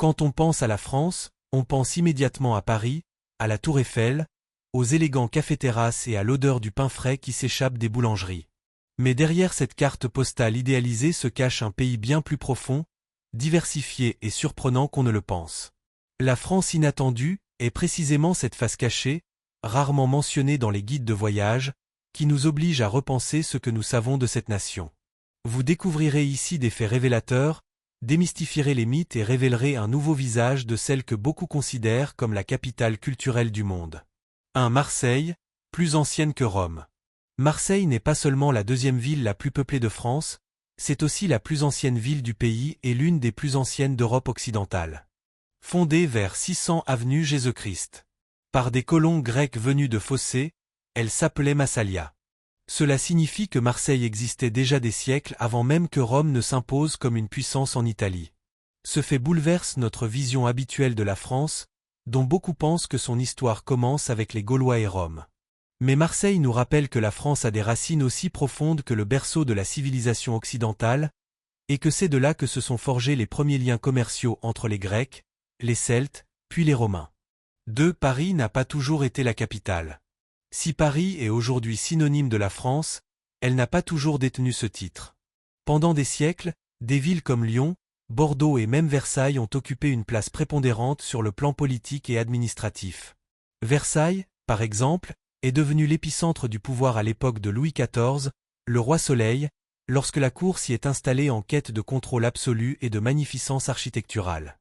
Quand on pense à la France, on pense immédiatement à Paris, à la Tour Eiffel, aux élégants cafés-terrasses et à l'odeur du pain frais qui s'échappe des boulangeries. Mais derrière cette carte postale idéalisée se cache un pays bien plus profond, diversifié et surprenant qu'on ne le pense. La France inattendue est précisément cette face cachée, rarement mentionnée dans les guides de voyage, qui nous oblige à repenser ce que nous savons de cette nation. Vous découvrirez ici des faits révélateurs, démystifierez les mythes et révélerez un nouveau visage de celle que beaucoup considèrent comme la capitale culturelle du monde. 1. Marseille, plus ancienne que Rome. Marseille n'est pas seulement la deuxième ville la plus peuplée de France, c'est aussi la plus ancienne ville du pays et l'une des plus anciennes d'Europe occidentale. Fondée vers 600 avenue Jésus-Christ. Par des colons grecs venus de Phocée, elle s'appelait Massalia. Cela signifie que Marseille existait déjà des siècles avant même que Rome ne s'impose comme une puissance en Italie. Ce fait bouleverse notre vision habituelle de la France, dont beaucoup pensent que son histoire commence avec les Gaulois et Rome. Mais Marseille nous rappelle que la France a des racines aussi profondes que le berceau de la civilisation occidentale, et que c'est de là que se sont forgés les premiers liens commerciaux entre les Grecs, les Celtes, puis les Romains. 2. Paris n'a pas toujours été la capitale. Si Paris est aujourd'hui synonyme de la France, elle n'a pas toujours détenu ce titre. Pendant des siècles, des villes comme Lyon, Bordeaux et même Versailles ont occupé une place prépondérante sur le plan politique et administratif. Versailles, par exemple, est devenu l'épicentre du pouvoir à l'époque de Louis XIV, le roi Soleil, lorsque la cour s'y est installée en quête de contrôle absolu et de magnificence architecturale.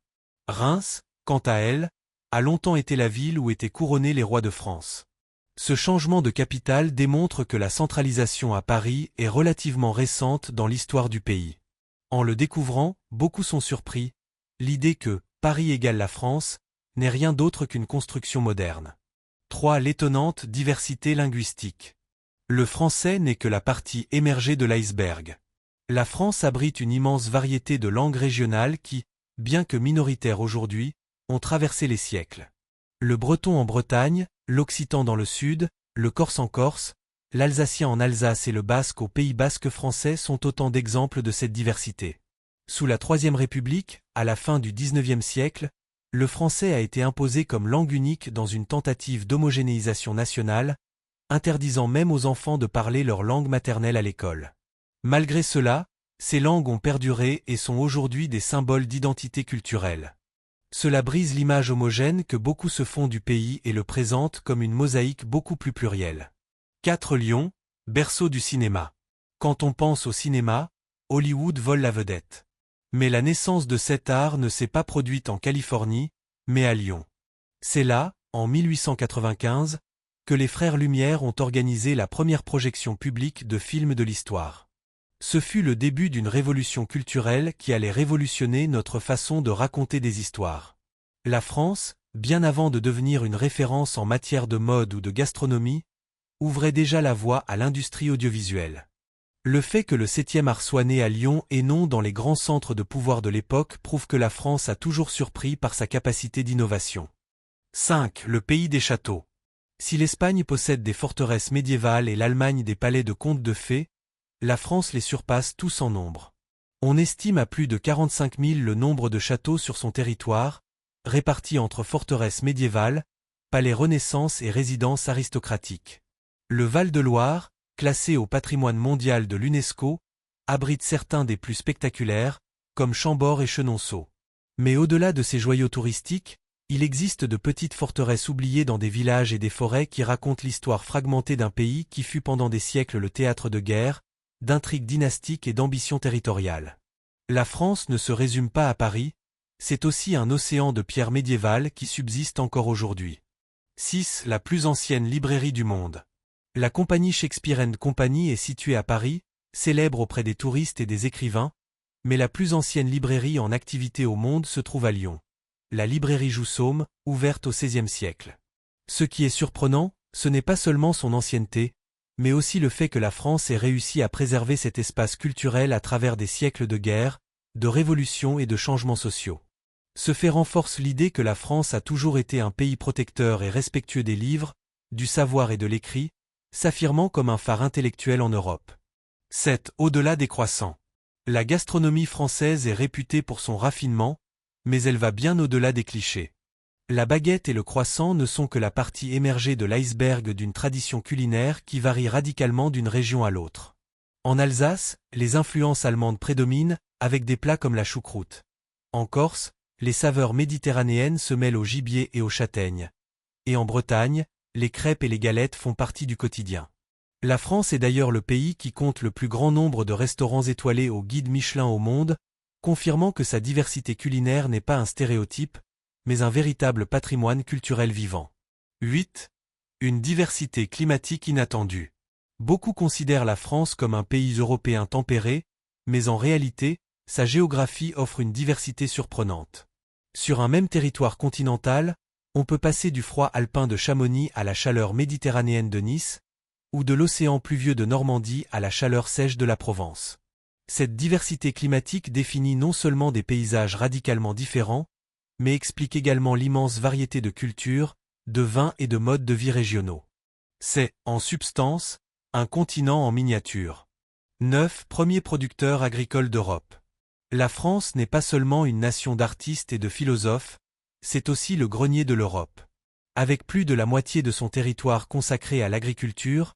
Reims, quant à elle, a longtemps été la ville où étaient couronnés les rois de France. Ce changement de capitale démontre que la centralisation à Paris est relativement récente dans l'histoire du pays. En le découvrant, beaucoup sont surpris, l'idée que « Paris égale la France » n'est rien d'autre qu'une construction moderne. 3. L'étonnante diversité linguistique. Le français n'est que la partie émergée de l'iceberg. La France abrite une immense variété de langues régionales qui, bien que minoritaires aujourd'hui, ont traversé les siècles. Le breton en Bretagne, l'occitan dans le sud, le corse en Corse, l'alsacien en Alsace et le basque au Pays basque français sont autant d'exemples de cette diversité. Sous la Troisième République, à la fin du XIXe siècle, le français a été imposé comme langue unique dans une tentative d'homogénéisation nationale, interdisant même aux enfants de parler leur langue maternelle à l'école. Malgré cela, ces langues ont perduré et sont aujourd'hui des symboles d'identité culturelle. Cela brise l'image homogène que beaucoup se font du pays et le présentent comme une mosaïque beaucoup plus plurielle. 4. Lyon, berceau du cinéma. Quand on pense au cinéma, Hollywood vole la vedette. Mais la naissance de cet art ne s'est pas produite en Californie, mais à Lyon. C'est là, en 1895, que les frères Lumière ont organisé la première projection publique de films de l'histoire. Ce fut le début d'une révolution culturelle qui allait révolutionner notre façon de raconter des histoires. La France, bien avant de devenir une référence en matière de mode ou de gastronomie, ouvrait déjà la voie à l'industrie audiovisuelle. Le fait que le 7e art soit né à Lyon et non dans les grands centres de pouvoir de l'époque prouve que la France a toujours surpris par sa capacité d'innovation. 5. Le pays des châteaux. Si l'Espagne possède des forteresses médiévales et l'Allemagne des palais de contes de fées, la France les surpasse tous en nombre. On estime à plus de 45 000 le nombre de châteaux sur son territoire, répartis entre forteresses médiévales, palais Renaissance et résidences aristocratiques. Le Val-de-Loire, classé au patrimoine mondial de l'UNESCO, abrite certains des plus spectaculaires, comme Chambord et Chenonceau. Mais au-delà de ces joyaux touristiques, il existe de petites forteresses oubliées dans des villages et des forêts qui racontent l'histoire fragmentée d'un pays qui fut pendant des siècles le théâtre de guerre, d'intrigues dynastiques et d'ambitions territoriales. La France ne se résume pas à Paris, c'est aussi un océan de pierres médiévales qui subsiste encore aujourd'hui. 6. La plus ancienne librairie du monde. La compagnie Shakespeare & Company est située à Paris, célèbre auprès des touristes et des écrivains, mais la plus ancienne librairie en activité au monde se trouve à Lyon. La librairie Joussaume, ouverte au XVIe siècle. Ce qui est surprenant, ce n'est pas seulement son ancienneté, mais aussi le fait que la France ait réussi à préserver cet espace culturel à travers des siècles de guerre, de révolutions et de changements sociaux. Ce fait renforce l'idée que la France a toujours été un pays protecteur et respectueux des livres, du savoir et de l'écrit, s'affirmant comme un phare intellectuel en Europe. 7. Au-delà des croissants. La gastronomie française est réputée pour son raffinement, mais elle va bien au-delà des clichés. La baguette et le croissant ne sont que la partie émergée de l'iceberg d'une tradition culinaire qui varie radicalement d'une région à l'autre. En Alsace, les influences allemandes prédominent, avec des plats comme la choucroute. En Corse, les saveurs méditerranéennes se mêlent au gibier et aux châtaignes. Et en Bretagne, les crêpes et les galettes font partie du quotidien. La France est d'ailleurs le pays qui compte le plus grand nombre de restaurants étoilés au guide Michelin au monde, confirmant que sa diversité culinaire n'est pas un stéréotype, mais un véritable patrimoine culturel vivant. 8. Une diversité climatique inattendue. Beaucoup considèrent la France comme un pays européen tempéré, mais en réalité, sa géographie offre une diversité surprenante. Sur un même territoire continental, on peut passer du froid alpin de Chamonix à la chaleur méditerranéenne de Nice, ou de l'océan pluvieux de Normandie à la chaleur sèche de la Provence. Cette diversité climatique définit non seulement des paysages radicalement différents, mais explique également l'immense variété de cultures, de vins et de modes de vie régionaux. C'est, en substance, un continent en miniature. 9. Premier producteur agricole d'Europe. La France n'est pas seulement une nation d'artistes et de philosophes, c'est aussi le grenier de l'Europe. Avec plus de la moitié de son territoire consacré à l'agriculture,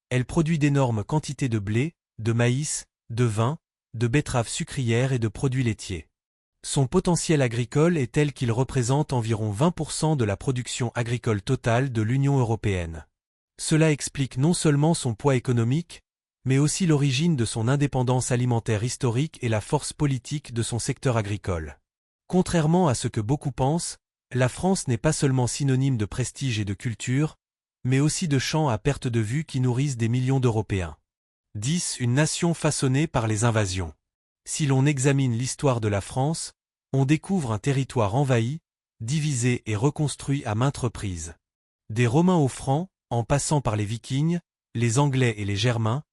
elle produit d'énormes quantités de blé, de maïs, de vin, de betteraves sucrières et de produits laitiers. Son potentiel agricole est tel qu'il représente environ 20% de la production agricole totale de l'Union européenne. Cela explique non seulement son poids économique, mais aussi l'origine de son indépendance alimentaire historique et la force politique de son secteur agricole. Contrairement à ce que beaucoup pensent, la France n'est pas seulement synonyme de prestige et de culture, mais aussi de champs à perte de vue qui nourrissent des millions d'Européens. 10. Une nation façonnée par les invasions. Si l'on examine l'histoire de la France, on découvre un territoire envahi, divisé et reconstruit à maintes reprises. Des Romains aux Francs, en passant par les Vikings, les Anglais et les Germains,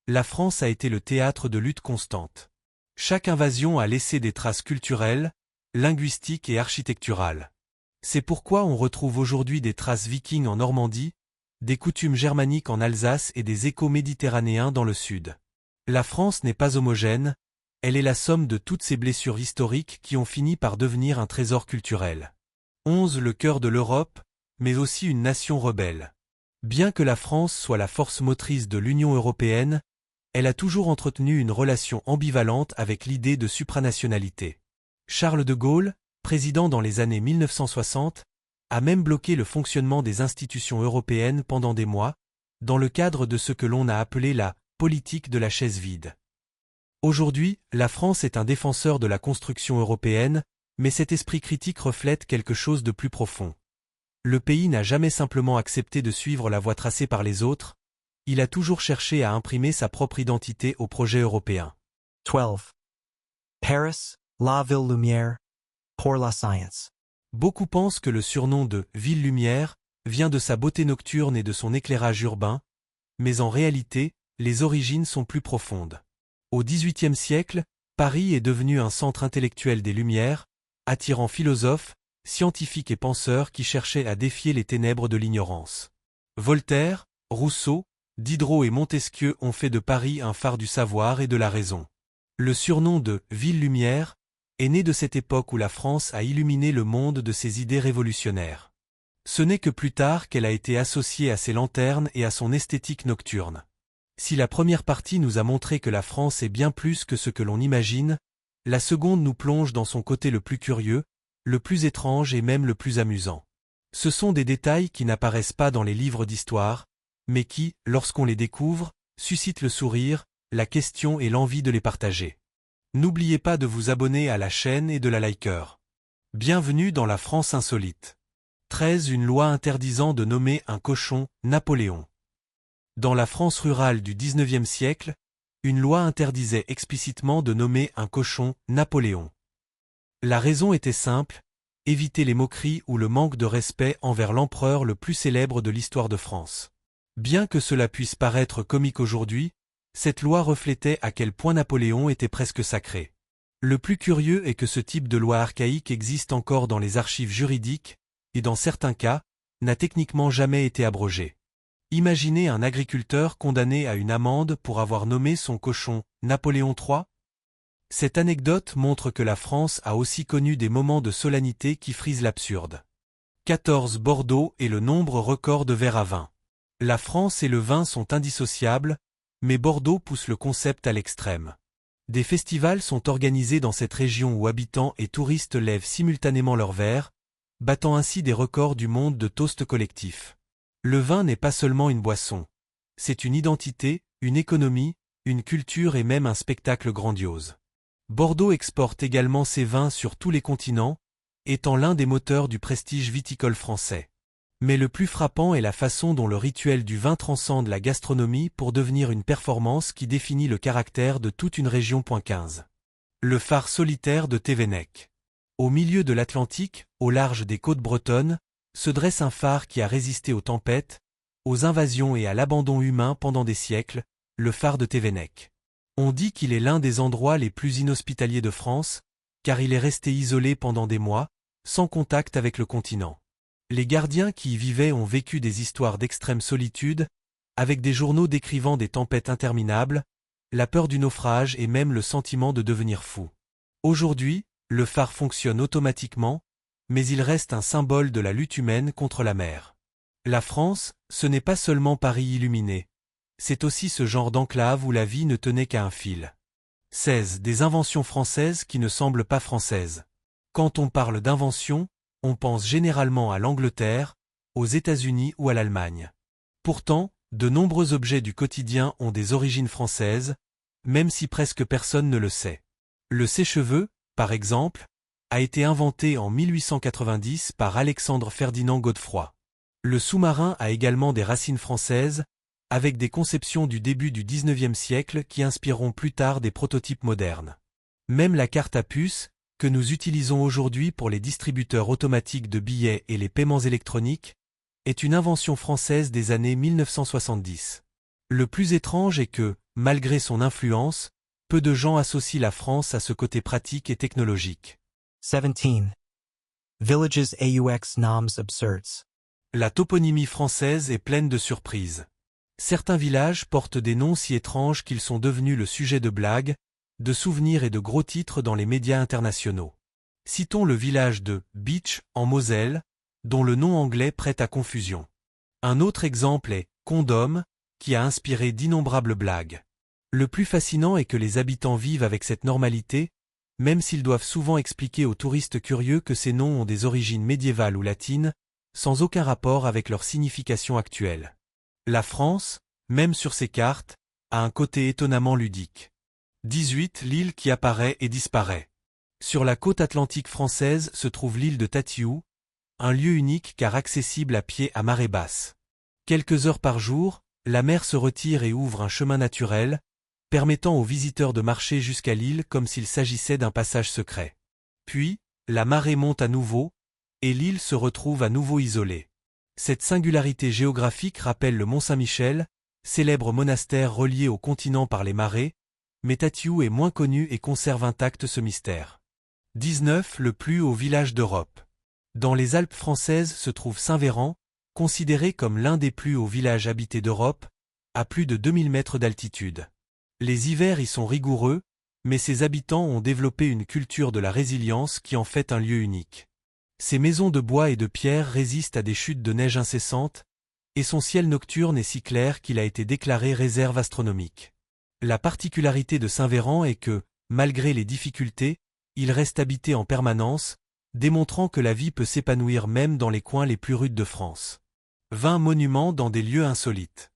la France a été le théâtre de luttes constantes. Chaque invasion a laissé des traces culturelles, linguistiques et architecturales. C'est pourquoi on retrouve aujourd'hui des traces vikings en Normandie, des coutumes germaniques en Alsace et des échos méditerranéens dans le sud. La France n'est pas homogène, elle est la somme de toutes ces blessures historiques qui ont fini par devenir un trésor culturel. 11. Le cœur de l'Europe, mais aussi une nation rebelle. Bien que la France soit la force motrice de l'Union européenne, elle a toujours entretenu une relation ambivalente avec l'idée de supranationalité. Charles de Gaulle, président dans les années 1960, a même bloqué le fonctionnement des institutions européennes pendant des mois, dans le cadre de ce que l'on a appelé la « politique de la chaise vide ». Aujourd'hui, la France est un défenseur de la construction européenne, mais cet esprit critique reflète quelque chose de plus profond. Le pays n'a jamais simplement accepté de suivre la voie tracée par les autres, il a toujours cherché à imprimer sa propre identité au projet européen. 12. Paris, la ville lumière, pour la science. Beaucoup pensent que le surnom de « ville lumière » vient de sa beauté nocturne et de son éclairage urbain, mais en réalité, les origines sont plus profondes. Au XVIIIe siècle, Paris est devenu un centre intellectuel des Lumières, attirant philosophes, scientifiques et penseurs qui cherchaient à défier les ténèbres de l'ignorance. Voltaire, Rousseau, Diderot et Montesquieu ont fait de Paris un phare du savoir et de la raison. Le surnom de « ville lumière » est né de cette époque où la France a illuminé le monde de ses idées révolutionnaires. Ce n'est que plus tard qu'elle a été associée à ses lanternes et à son esthétique nocturne. Si la première partie nous a montré que la France est bien plus que ce que l'on imagine, la seconde nous plonge dans son côté le plus curieux, le plus étrange et même le plus amusant. Ce sont des détails qui n'apparaissent pas dans les livres d'histoire, mais qui, lorsqu'on les découvre, suscitent le sourire, la question et l'envie de les partager. N'oubliez pas de vous abonner à la chaîne et de la liker. Bienvenue dans la France insolite. 13. Une loi interdisant de nommer un cochon Napoléon. Dans la France rurale du XIXe siècle, une loi interdisait explicitement de nommer un cochon Napoléon. La raison était simple, éviter les moqueries ou le manque de respect envers l'empereur le plus célèbre de l'histoire de France. Bien que cela puisse paraître comique aujourd'hui, cette loi reflétait à quel point Napoléon était presque sacré. Le plus curieux est que ce type de loi archaïque existe encore dans les archives juridiques, et dans certains cas, n'a techniquement jamais été abrogé. Imaginez un agriculteur condamné à une amende pour avoir nommé son cochon Napoléon III. Cette anecdote montre que la France a aussi connu des moments de solennité qui frisent l'absurde. 14 Bordeaux et le nombre record de verres à vin. La France et le vin sont indissociables, mais Bordeaux pousse le concept à l'extrême. Des festivals sont organisés dans cette région où habitants et touristes lèvent simultanément leurs verres, battant ainsi des records du monde de toast collectif. Le vin n'est pas seulement une boisson. C'est une identité, une économie, une culture et même un spectacle grandiose. Bordeaux exporte également ses vins sur tous les continents, étant l'un des moteurs du prestige viticole français. Mais le plus frappant est la façon dont le rituel du vin transcende la gastronomie pour devenir une performance qui définit le caractère de toute une région. 15. Le phare solitaire de Thévenec. Au milieu de l'Atlantique, au large des côtes bretonnes, se dresse un phare qui a résisté aux tempêtes, aux invasions et à l'abandon humain pendant des siècles, le phare de Thévenec. On dit qu'il est l'un des endroits les plus inhospitaliers de France, car il est resté isolé pendant des mois, sans contact avec le continent. Les gardiens qui y vivaient ont vécu des histoires d'extrême solitude, avec des journaux décrivant des tempêtes interminables, la peur du naufrage et même le sentiment de devenir fou. Aujourd'hui, le phare fonctionne automatiquement, mais il reste un symbole de la lutte humaine contre la mer. La France, ce n'est pas seulement Paris illuminé. C'est aussi ce genre d'enclave où la vie ne tenait qu'à un fil. 16. Des inventions françaises qui ne semblent pas françaises. Quand on parle d'invention, on pense généralement à l'Angleterre, aux États-Unis ou à l'Allemagne. Pourtant, de nombreux objets du quotidien ont des origines françaises, même si presque personne ne le sait. Le sèche-cheveux, par exemple, a été inventé en 1890 par Alexandre Ferdinand Godefroy. Le sous-marin a également des racines françaises, avec des conceptions du début du XIXe siècle qui inspireront plus tard des prototypes modernes. Même la carte à puce, que nous utilisons aujourd'hui pour les distributeurs automatiques de billets et les paiements électroniques, est une invention française des années 1970. Le plus étrange est que, malgré son influence, peu de gens associent la France à ce côté pratique et technologique. 17. Villages aux noms absurds. La toponymie française est pleine de surprises. Certains villages portent des noms si étranges qu'ils sont devenus le sujet de blagues, de souvenirs et de gros titres dans les médias internationaux. Citons le village de Beach, en Moselle, dont le nom anglais prête à confusion. Un autre exemple est Condom, qui a inspiré d'innombrables blagues. Le plus fascinant est que les habitants vivent avec cette normalité, même s'ils doivent souvent expliquer aux touristes curieux que ces noms ont des origines médiévales ou latines, sans aucun rapport avec leur signification actuelle. La France, même sur ses cartes, a un côté étonnamment ludique. 18. L'île qui apparaît et disparaît. Sur la côte atlantique française se trouve l'île de Tatiou, un lieu unique car accessible à pied à marée basse. Quelques heures par jour, la mer se retire et ouvre un chemin naturel, permettant aux visiteurs de marcher jusqu'à l'île comme s'il s'agissait d'un passage secret. Puis, la marée monte à nouveau, et l'île se retrouve à nouveau isolée. Cette singularité géographique rappelle le Mont-Saint-Michel, célèbre monastère relié au continent par les marées, mais Tatiou est moins connu et conserve intact ce mystère. 19. Le plus haut village d'Europe. Dans les Alpes françaises se trouve Saint-Véran, considéré comme l'un des plus hauts villages habités d'Europe, à plus de 2000 mètres d'altitude. Les hivers y sont rigoureux, mais ses habitants ont développé une culture de la résilience qui en fait un lieu unique. Ces maisons de bois et de pierre résistent à des chutes de neige incessantes, et son ciel nocturne est si clair qu'il a été déclaré réserve astronomique. La particularité de Saint-Véran est que, malgré les difficultés, il reste habité en permanence, démontrant que la vie peut s'épanouir même dans les coins les plus rudes de France. 20 monuments dans des lieux insolites.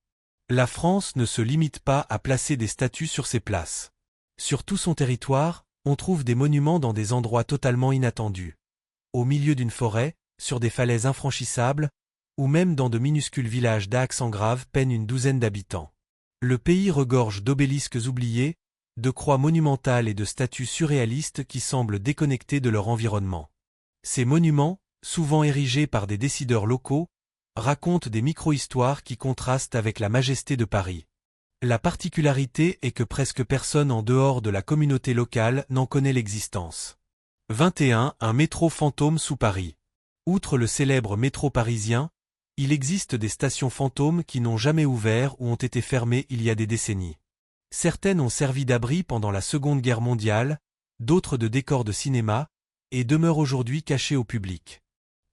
La France ne se limite pas à placer des statues sur ses places. Sur tout son territoire, on trouve des monuments dans des endroits totalement inattendus. Au milieu d'une forêt, sur des falaises infranchissables, ou même dans de minuscules villages d'Aix-en-Grave peinent une douzaine d'habitants. Le pays regorge d'obélisques oubliés, de croix monumentales et de statues surréalistes qui semblent déconnectées de leur environnement. Ces monuments, souvent érigés par des décideurs locaux, racontent des micro-histoires qui contrastent avec la majesté de Paris. La particularité est que presque personne en dehors de la communauté locale n'en connaît l'existence. 21. Un métro fantôme sous Paris. Outre le célèbre métro parisien, il existe des stations fantômes qui n'ont jamais ouvert ou ont été fermées il y a des décennies. Certaines ont servi d'abri pendant la Seconde Guerre mondiale, d'autres de décors de cinéma, et demeurent aujourd'hui cachées au public.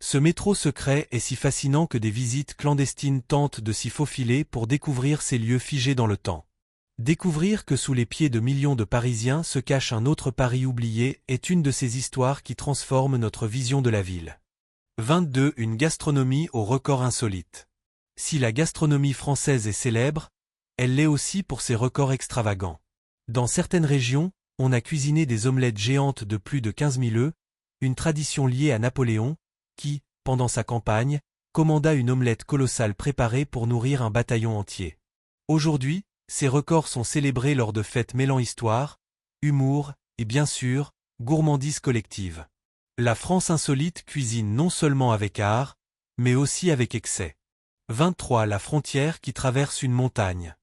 Ce métro secret est si fascinant que des visites clandestines tentent de s'y faufiler pour découvrir ces lieux figés dans le temps. Découvrir que sous les pieds de millions de Parisiens se cache un autre Paris oublié est une de ces histoires qui transforment notre vision de la ville. 22. Une gastronomie au record insolite. Si la gastronomie française est célèbre, elle l'est aussi pour ses records extravagants. Dans certaines régions, on a cuisiné des omelettes géantes de plus de 15 000 œufs, une tradition liée à Napoléon, qui, pendant sa campagne, commanda une omelette colossale préparée pour nourrir un bataillon entier. Aujourd'hui, ces records sont célébrés lors de fêtes mêlant histoire, humour et bien sûr, gourmandise collective. La France insolite cuisine non seulement avec art, mais aussi avec excès. 23. La frontière qui traverse une montagne.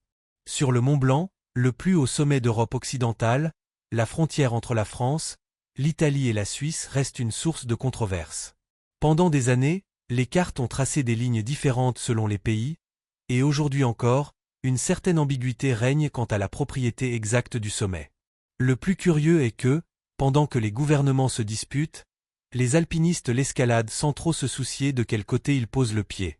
Sur le Mont Blanc, le plus haut sommet d'Europe occidentale, la frontière entre la France, l'Italie et la Suisse reste une source de controverse. Pendant des années, les cartes ont tracé des lignes différentes selon les pays, et aujourd'hui encore, une certaine ambiguïté règne quant à la propriété exacte du sommet. Le plus curieux est que, pendant que les gouvernements se disputent, les alpinistes l'escaladent sans trop se soucier de quel côté ils posent le pied.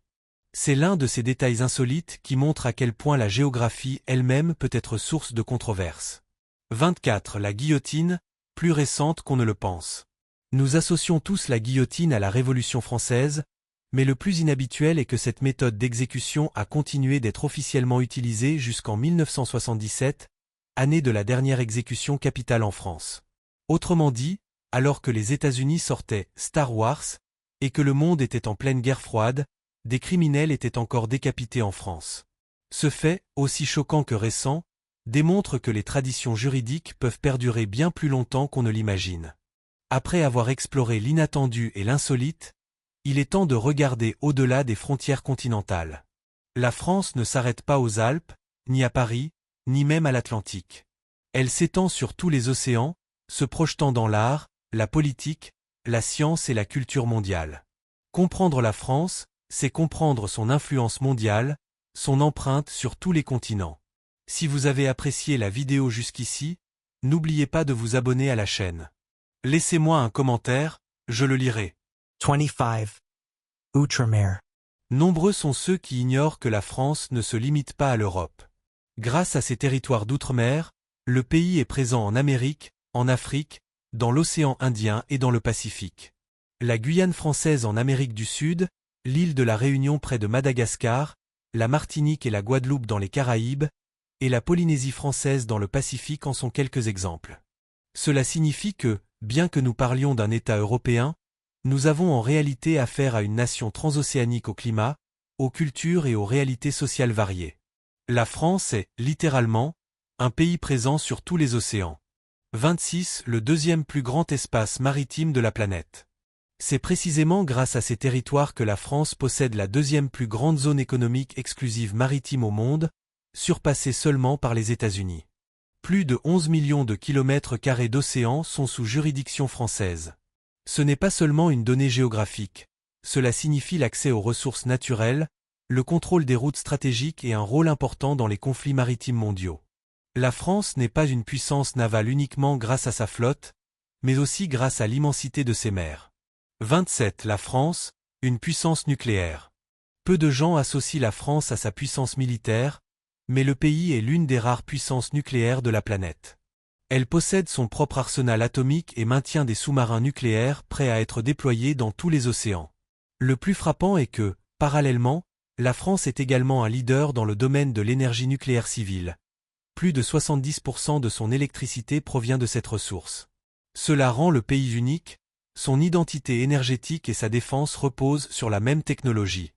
C'est l'un de ces détails insolites qui montre à quel point la géographie elle-même peut être source de controverses. 24. La guillotine, plus récente qu'on ne le pense. Nous associons tous la guillotine à la Révolution française, mais le plus inhabituel est que cette méthode d'exécution a continué d'être officiellement utilisée jusqu'en 1977, année de la dernière exécution capitale en France. Autrement dit, alors que les États-Unis sortaient Star Wars et que le monde était en pleine guerre froide, des criminels étaient encore décapités en France. Ce fait, aussi choquant que récent, démontre que les traditions juridiques peuvent perdurer bien plus longtemps qu'on ne l'imagine. Après avoir exploré l'inattendu et l'insolite, il est temps de regarder au-delà des frontières continentales. La France ne s'arrête pas aux Alpes, ni à Paris, ni même à l'Atlantique. Elle s'étend sur tous les océans, se projetant dans l'art, la politique, la science et la culture mondiale. Comprendre la France, c'est comprendre son influence mondiale, son empreinte sur tous les continents. Si vous avez apprécié la vidéo jusqu'ici, n'oubliez pas de vous abonner à la chaîne. Laissez-moi un commentaire, je le lirai. 25. Outremer. Nombreux sont ceux qui ignorent que la France ne se limite pas à l'Europe. Grâce à ses territoires d'outre-mer, le pays est présent en Amérique, en Afrique, dans l'océan Indien et dans le Pacifique. La Guyane française en Amérique du Sud, l'île de la Réunion près de Madagascar, la Martinique et la Guadeloupe dans les Caraïbes, et la Polynésie française dans le Pacifique en sont quelques exemples. Cela signifie que, bien que nous parlions d'un État européen, nous avons en réalité affaire à une nation transocéanique au climat, aux cultures et aux réalités sociales variées. La France est, littéralement, un pays présent sur tous les océans. 26. Le deuxième plus grand espace maritime de la planète. C'est précisément grâce à ces territoires que la France possède la deuxième plus grande zone économique exclusive maritime au monde, surpassée seulement par les États-Unis. Plus de 11 millions de kilomètres carrés d'océan sont sous juridiction française. Ce n'est pas seulement une donnée géographique, cela signifie l'accès aux ressources naturelles, le contrôle des routes stratégiques et un rôle important dans les conflits maritimes mondiaux. La France n'est pas une puissance navale uniquement grâce à sa flotte, mais aussi grâce à l'immensité de ses mers. 27. La France, une puissance nucléaire. Peu de gens associent la France à sa puissance militaire, mais le pays est l'une des rares puissances nucléaires de la planète. Elle possède son propre arsenal atomique et maintient des sous-marins nucléaires prêts à être déployés dans tous les océans. Le plus frappant est que, parallèlement, la France est également un leader dans le domaine de l'énergie nucléaire civile. Plus de 70% de son électricité provient de cette ressource. Cela rend le pays unique, son identité énergétique et sa défense reposent sur la même technologie.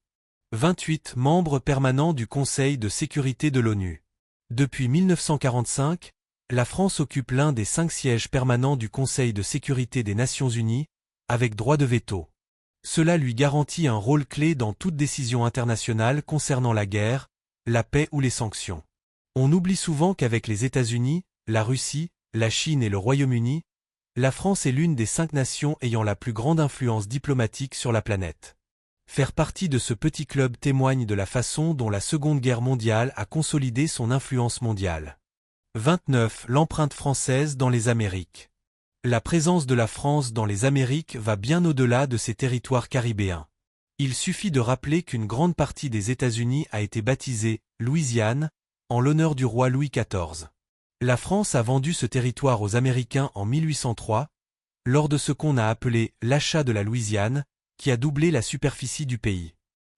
28. Membre permanent du Conseil de sécurité de l'ONU. Depuis 1945, la France occupe l'un des 5 sièges permanents du Conseil de sécurité des Nations Unies, avec droit de veto. Cela lui garantit un rôle clé dans toute décision internationale concernant la guerre, la paix ou les sanctions. On oublie souvent qu'avec les États-Unis, la Russie, la Chine et le Royaume-Uni, la France est l'une des 5 nations ayant la plus grande influence diplomatique sur la planète. Faire partie de ce petit club témoigne de la façon dont la Seconde Guerre mondiale a consolidé son influence mondiale. 29. L'empreinte française dans les Amériques. La présence de la France dans les Amériques va bien au-delà de ses territoires caribéens. Il suffit de rappeler qu'une grande partie des États-Unis a été baptisée Louisiane, en l'honneur du roi Louis XIV. La France a vendu ce territoire aux Américains en 1803, lors de ce qu'on a appelé l'achat de la Louisiane, qui a doublé la superficie du pays.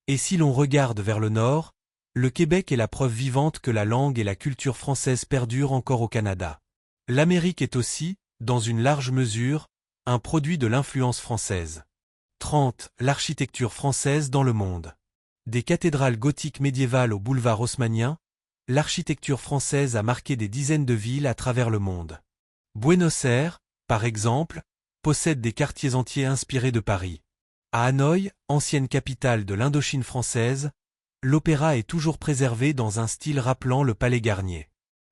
Et si l'on regarde vers le nord, le Québec est la preuve vivante que la langue et la culture française perdurent encore au Canada. L'Amérique est aussi, dans une large mesure, un produit de l'influence française. 30. L'architecture française dans le monde. Des cathédrales gothiques médiévales au boulevard haussmannien, l'architecture française a marqué des dizaines de villes à travers le monde. Buenos Aires, par exemple, possède des quartiers entiers inspirés de Paris. À Hanoï, ancienne capitale de l'Indochine française, l'opéra est toujours préservé dans un style rappelant le Palais Garnier.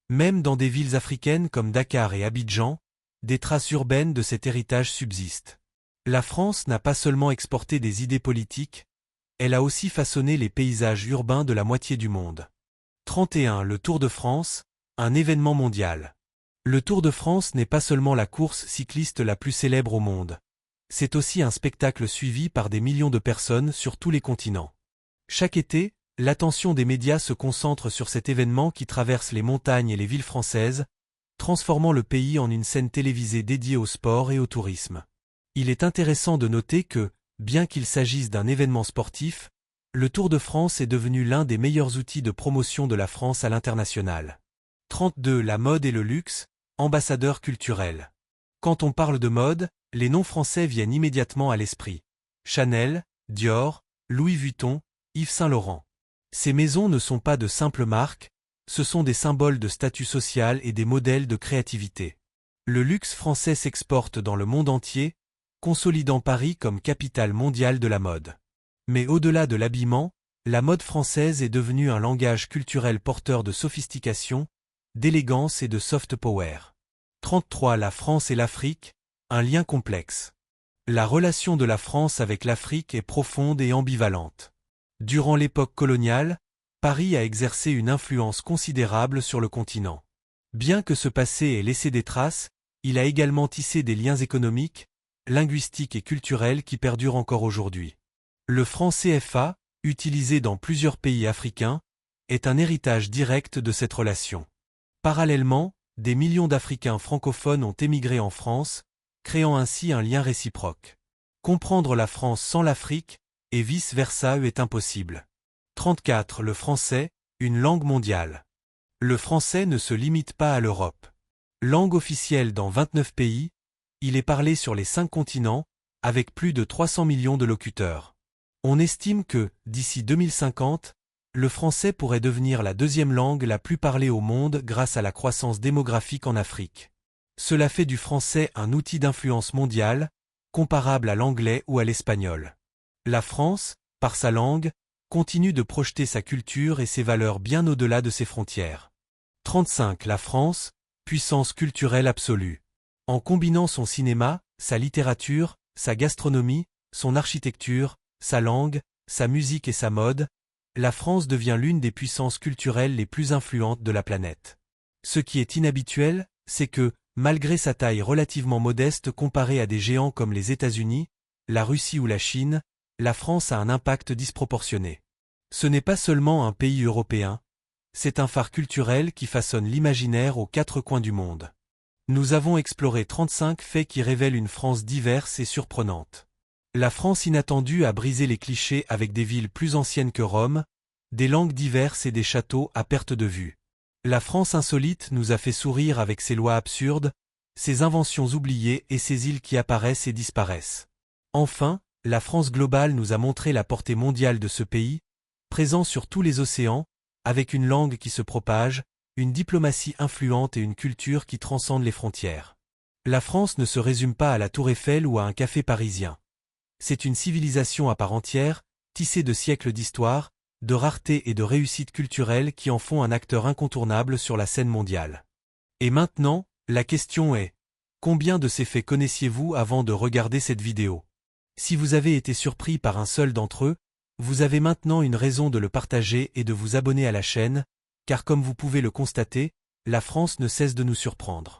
Même dans des villes africaines comme Dakar et Abidjan, des traces urbaines de cet héritage subsistent. La France n'a pas seulement exporté des idées politiques, elle a aussi façonné les paysages urbains de la moitié du monde. 31. Le Tour de France, un événement mondial. Le Tour de France n'est pas seulement la course cycliste la plus célèbre au monde. C'est aussi un spectacle suivi par des millions de personnes sur tous les continents. Chaque été, l'attention des médias se concentre sur cet événement qui traverse les montagnes et les villes françaises, transformant le pays en une scène télévisée dédiée au sport et au tourisme. Il est intéressant de noter que, bien qu'il s'agisse d'un événement sportif, le Tour de France est devenu l'un des meilleurs outils de promotion de la France à l'international. 32. La mode et le luxe, ambassadeur culturel. Quand on parle de mode, les noms français viennent immédiatement à l'esprit. Chanel, Dior, Louis Vuitton, Yves Saint Laurent. Ces maisons ne sont pas de simples marques, ce sont des symboles de statut social et des modèles de créativité. Le luxe français s'exporte dans le monde entier, consolidant Paris comme capitale mondiale de la mode. Mais au-delà de l'habillement, la mode française est devenue un langage culturel porteur de sophistication, d'élégance et de soft power. 33. La France et l'Afrique, un lien complexe. La relation de la France avec l'Afrique est profonde et ambivalente. Durant l'époque coloniale, Paris a exercé une influence considérable sur le continent. Bien que ce passé ait laissé des traces, il a également tissé des liens économiques, linguistiques et culturels qui perdurent encore aujourd'hui. Le franc CFA, utilisé dans plusieurs pays africains, est un héritage direct de cette relation. Parallèlement, des millions d'Africains francophones ont émigré en France, créant ainsi un lien réciproque. Comprendre la France sans l'Afrique, et vice-versa est impossible. 34. Le français, une langue mondiale. Le français ne se limite pas à l'Europe. Langue officielle dans 29 pays, il est parlé sur les 5 continents, avec plus de 300 millions de locuteurs. On estime que, d'ici 2050, le français pourrait devenir la deuxième langue la plus parlée au monde grâce à la croissance démographique en Afrique. Cela fait du français un outil d'influence mondiale, comparable à l'anglais ou à l'espagnol. La France, par sa langue, continue de projeter sa culture et ses valeurs bien au-delà de ses frontières. 35. La France, puissance culturelle absolue. En combinant son cinéma, sa littérature, sa gastronomie, son architecture, sa langue, sa musique et sa mode, la France devient l'une des puissances culturelles les plus influentes de la planète. Ce qui est inhabituel, c'est que, malgré sa taille relativement modeste comparée à des géants comme les États-Unis, la Russie ou la Chine, la France a un impact disproportionné. Ce n'est pas seulement un pays européen, c'est un phare culturel qui façonne l'imaginaire aux 4 coins du monde. Nous avons exploré 35 faits qui révèlent une France diverse et surprenante. La France inattendue a brisé les clichés avec des villes plus anciennes que Rome, des langues diverses et des châteaux à perte de vue. La France insolite nous a fait sourire avec ses lois absurdes, ses inventions oubliées et ses îles qui apparaissent et disparaissent. Enfin, la France globale nous a montré la portée mondiale de ce pays, présent sur tous les océans, avec une langue qui se propage, une diplomatie influente et une culture qui transcende les frontières. La France ne se résume pas à la Tour Eiffel ou à un café parisien. C'est une civilisation à part entière, tissée de siècles d'histoire, de rareté et de réussite culturelle qui en font un acteur incontournable sur la scène mondiale. Et maintenant, la question est, combien de ces faits connaissiez-vous avant de regarder cette vidéo? Si vous avez été surpris par un seul d'entre eux, vous avez maintenant une raison de le partager et de vous abonner à la chaîne, car comme vous pouvez le constater, La France ne cesse de nous surprendre.